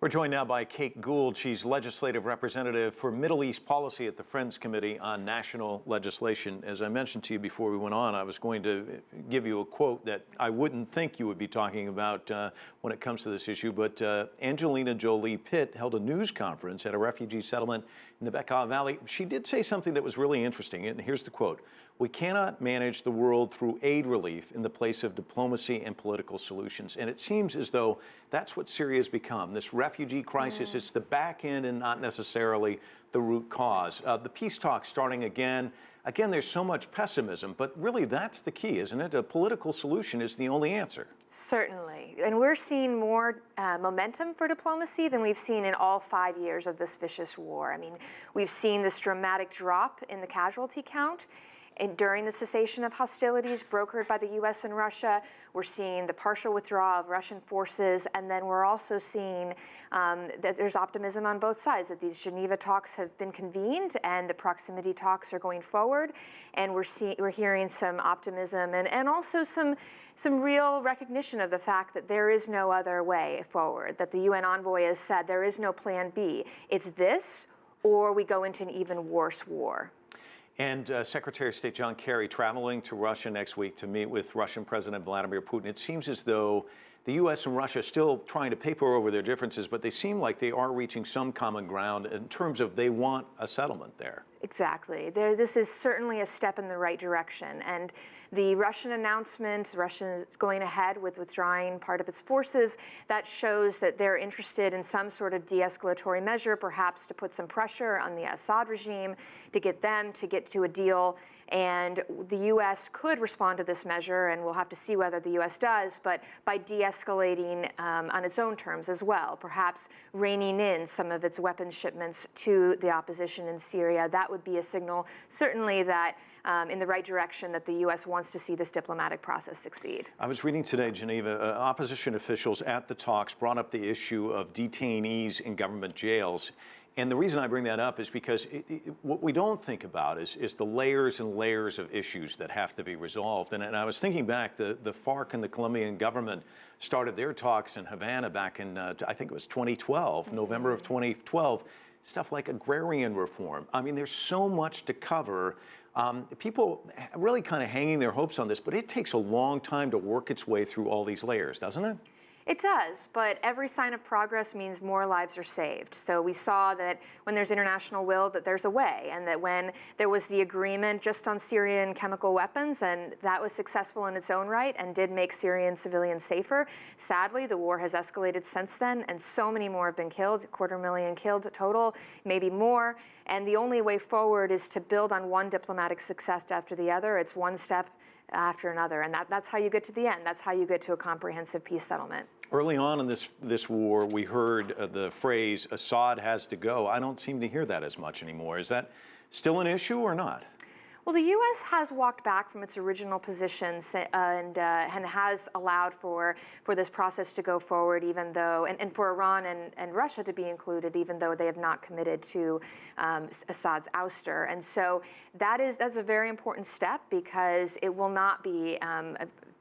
We're joined now by Kate Gould. She's legislative representative for Middle East policy at the Friends Committee on National Legislation. As I mentioned to you before we went on, I was going to give you a quote that I wouldn't think you would be talking about when it comes to this issue, but Angelina Jolie Pitt held a news conference at a refugee settlement in the Bekaa Valley. She did say something that was really interesting, and here's the quote. "We cannot manage the world through aid relief in the place of diplomacy and political solutions." And it seems as though that's what Syria has become, this refugee crisis. It's the back end and not necessarily the root cause. The peace talks starting again. Again, there's so much pessimism, but really that's the key, isn't it? A political solution is the only answer. Certainly. And we're seeing more momentum for diplomacy than we've seen in all 5 years of this vicious war. I mean, we've seen this dramatic drop in the casualty count. And during the cessation of hostilities brokered by the U.S. and Russia, we're seeing the partial withdrawal of Russian forces, and then we're also seeing that there's optimism on both sides, that these Geneva talks have been convened and the proximity talks are going forward, and we're hearing some optimism and also some real recognition of the fact that there is no other way forward, that the UN envoy has said there is no plan B. It's this, or we go into an even worse war. And Secretary of State John Kerry traveling to Russia next week to meet with Russian President Vladimir Putin. It seems as though the U.S. and Russia are still trying to paper over their differences, but they seem like they are reaching some common ground in terms of they want a settlement there. Exactly. This is certainly a step in the right direction. And the Russian announcement, Russia is going ahead with withdrawing part of its forces, that shows that they're interested in some sort of de-escalatory measure, perhaps to put some pressure on the Assad regime, to get them to get to a deal. And the U.S. could respond to this measure, and we'll have to see whether the U.S. does, but by de-escalating on its own terms as well, perhaps reining in some of its weapons shipments to the opposition in Syria. That would be a signal, certainly, that in the right direction, that the U.S. wants to see this diplomatic process succeed. I was reading today, Geneva, opposition officials at the talks brought up the issue of detainees in government jails. And the reason I bring that up is because what we don't think about is the layers and layers of issues that have to be resolved. And I was thinking back, the FARC and the Colombian government started their talks in Havana back in, I think it was 2012, November of 2012, stuff like agrarian reform. I mean, there's so much to cover. People really kind of hanging their hopes on this, but it takes a long time to work its way through all these layers, doesn't it? It does, but every sign of progress means more lives are saved. So we saw that when there's international will, that there's a way, and that when there was the agreement just on Syrian chemical weapons, and that was successful in its own right and did make Syrian civilians safer. Sadly, the war has escalated since then, and so many more have been killed, 250,000 killed total, maybe more. And the only way forward is to build on one diplomatic success after the other. It's one step after another, and that's how you get to the end. That's how you get to a comprehensive peace settlement. Early on in this war, we heard the phrase, Assad has to go. I don't seem to hear that as much anymore. Is that still an issue or not? Well, the U.S. has walked back from its original positions and has allowed for this process to go forward, even though, and for Iran and Russia to be included, even though they have not committed to Assad's ouster. And so that's a very important step, because it will not be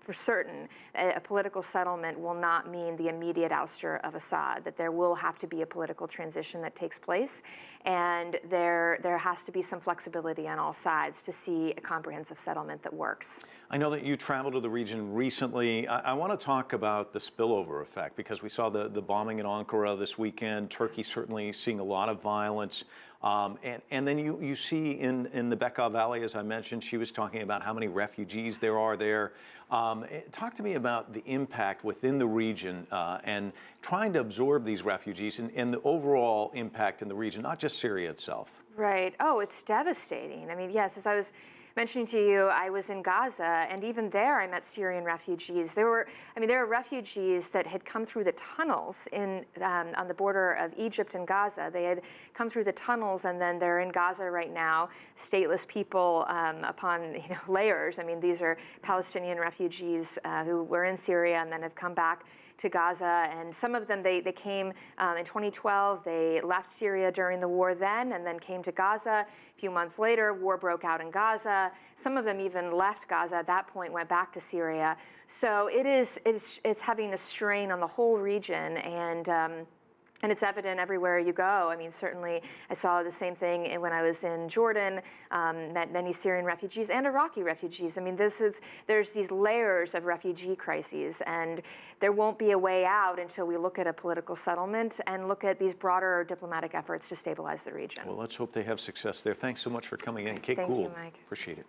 for certain, a political settlement will not mean the immediate ouster of Assad, that there will have to be a political transition that takes place, and there has to be some flexibility on all sides to see a comprehensive settlement that works. I know that you traveled to the region recently. I want to talk about the spillover effect, because we saw the bombing in Ankara this weekend. Turkey certainly seeing a lot of violence. And then you see in the Bekaa Valley, as I mentioned, she was talking about how many refugees there are there. Talk to me about the impact within the region and trying to absorb these refugees and the overall impact in the region, not just Syria itself. Right. Oh, it's devastating. I mean, yes, as I was mentioning to you, I was in Gaza, and even there I met Syrian refugees. There were refugees that had come through the tunnels on the border of Egypt and Gaza. They had come through the tunnels, and then they're in Gaza right now, stateless people upon layers. I mean, these are Palestinian refugees who were in Syria and then have come back to Gaza, and some of them, they came in 2012, they left Syria during the war then, and then came to Gaza. A few months later, war broke out in Gaza. Some of them even left Gaza at that point, went back to Syria. So it's having a strain on the whole region, and And it's evident everywhere you go. I mean, certainly I saw the same thing when I was in Jordan, met many Syrian refugees and Iraqi refugees. I mean, there's these layers of refugee crises, and there won't be a way out until we look at a political settlement and look at these broader diplomatic efforts to stabilize the region. Well, let's hope they have success there. Thanks so much for coming in. Kate Thank you, Gould. Mike. Appreciate it.